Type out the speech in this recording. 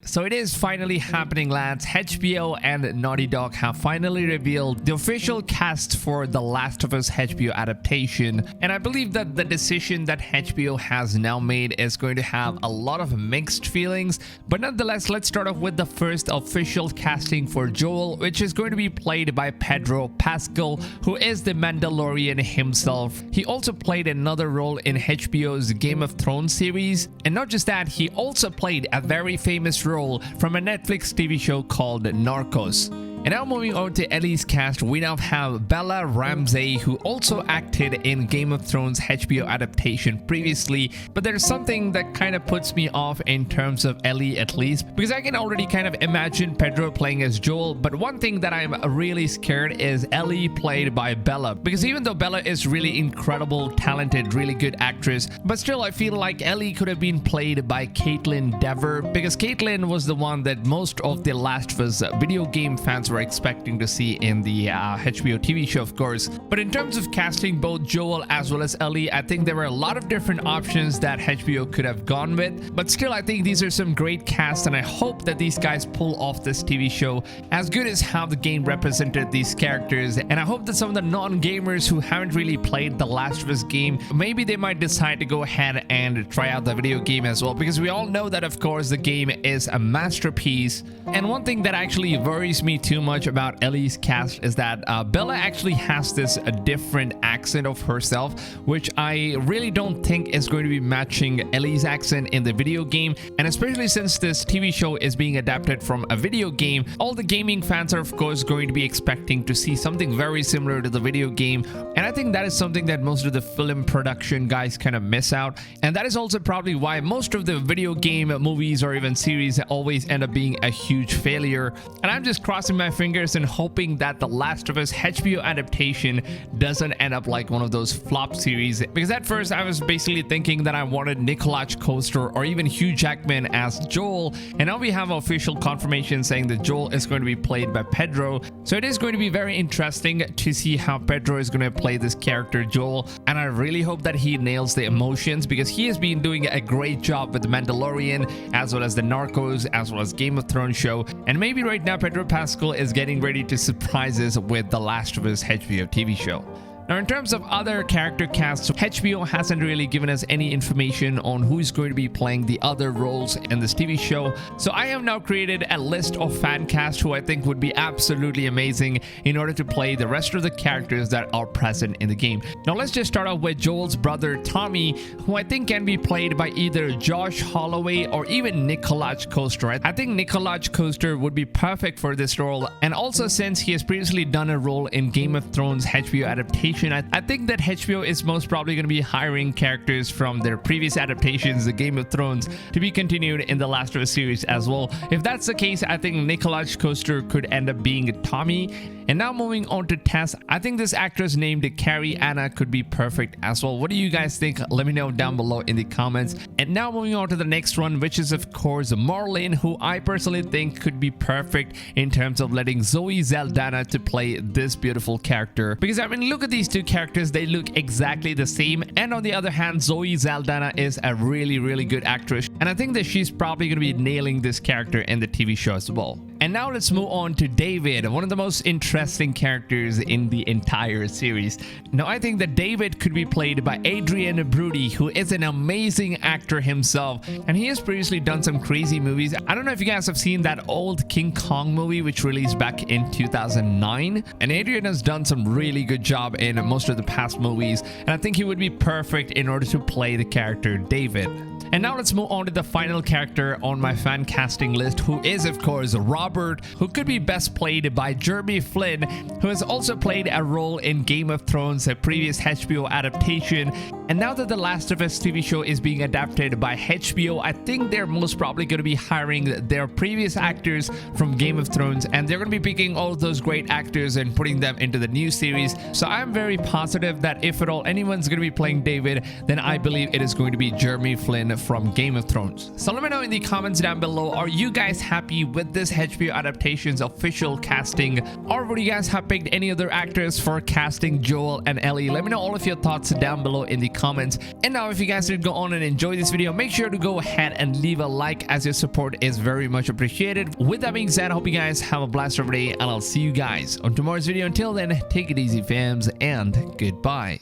So it is finally happening, lads. HBO and Naughty Dog have finally revealed the official cast for The Last of Us HBO adaptation. And I believe that the decision that HBO has now made is going to have a lot of mixed feelings. But nonetheless, let's start off with the first official casting for Joel, which is going to be played by Pedro Pascal, who is the Mandalorian himself. He also played another role in HBO's Game of Thrones series. And not just that, he also played a very famous role from a Netflix TV show called Narcos. And now moving on to Ellie's cast, we now have Bella Ramsey, who also acted in Game of Thrones HBO adaptation previously. But there's something that kind of puts me off in terms of Ellie, at least, because I can already kind of imagine Pedro playing as Joel. But one thing that I'm really scared is Ellie played by Bella, because even though Bella is really incredible, talented, really good actress, but still I feel like Ellie could have been played by Caitlin Dever, because Caitlin was the one that most of the Last of Us video game fans were expecting to see in the HBO TV show, of course. But in terms of casting both Joel as well as Ellie, I think there were a lot of different options that HBO could have gone with. But still, I think these are some great casts, and I hope that these guys pull off this TV show as good as how the game represented these characters. And I hope that some of the non-gamers who haven't really played The Last of Us game, maybe they might decide to go ahead and try out the video game as well, because we all know that, of course, the game is a masterpiece. And one thing that actually worries me too much about Ellie's cast is that Bella actually has this different accent of herself, which I really don't think is going to be matching Ellie's accent in the video game. And especially since this TV show is being adapted from a video game, all the gaming fans are of course going to be expecting to see something very similar to the video game. And I think that is something that most of the film production guys kind of miss out. And that is also probably why most of the video game movies or even series always end up being a huge failure. And I'm just crossing my fingers and hoping that The Last of Us HBO adaptation doesn't end up like one of those flop series, because at first I was basically thinking that I wanted Nicolas Coster or even Hugh Jackman as Joel, and now we have official confirmation saying that Joel is going to be played by Pedro. So it is going to be very interesting to see how Pedro is going to play this character Joel, and I really hope that he nails the emotions, because he has been doing a great job with The Mandalorian as well as the Narcos as well as Game of Thrones show. And maybe right now Pedro Pascal is getting ready to surprise us with The Last of Us HBO TV show. Now, in terms of other character casts, HBO hasn't really given us any information on who's going to be playing the other roles in this TV show. So I have now created a list of fan cast who I think would be absolutely amazing in order to play the rest of the characters that are present in the game. Now, let's just start off with Joel's brother Tommy, who I think can be played by either Josh Holloway or even Nicolas Coster. I think Nicolas Coster would be perfect for this role. And also, since he has previously done a role in Game of Thrones HBO adaptation, I think that HBO is most probably going to be hiring characters from their previous adaptations, the Game of Thrones, to be continued in the Last of Us series as well. If that's the case, I think Nicolas Coster could end up being Tommy. And now moving on to Tess, I think this actress named Carrie Anna could be perfect as well. What do you guys think? Let me know down below in the comments. And now moving on to the next one, which is of course Marlene, who I personally think could be perfect in terms of letting Zoe Saldana to play this beautiful character. Because I mean, look at these two characters, they look exactly the same. And on the other hand, Zoe Saldana is a really good actress, and I think that she's probably going to be nailing this character in the TV show as well. And now let's move on to David, one of the most interesting characters in the entire series. Now, I think that David could be played by Adrian Brody, who is an amazing actor himself, and he has previously done some crazy movies. I don't know if you guys have seen that old King Kong movie which released back in 2009, and Adrian has done some really good job in most of the past movies, and I think he would be perfect in order to play the character David. And now let's move on to the final character on my fan casting list, who is of course Robert, who could be best played by Jeremy Flynn, who has also played a role in Game of Thrones, a previous HBO adaptation. And now that The Last of Us TV show is being adapted by HBO, I think they're most probably going to be hiring their previous actors from Game of Thrones, and they're going to be picking all of those great actors and putting them into the new series. So I'm very positive that if at all anyone's going to be playing David, then I believe it is going to be Jeremy Flynn from Game of Thrones. So let me know in the comments down below, are you guys happy with this HBO adaptation's official casting, or would you guys have picked any other actors for casting Joel and Ellie? Let me know all of your thoughts down below in the comments. And now if you guys did go on and enjoy this video, make sure to go ahead and leave a like, as your support is very much appreciated. With that being said, I hope you guys have a blast every day, and I'll see you guys on tomorrow's video. Until then, take it easy fams, and goodbye.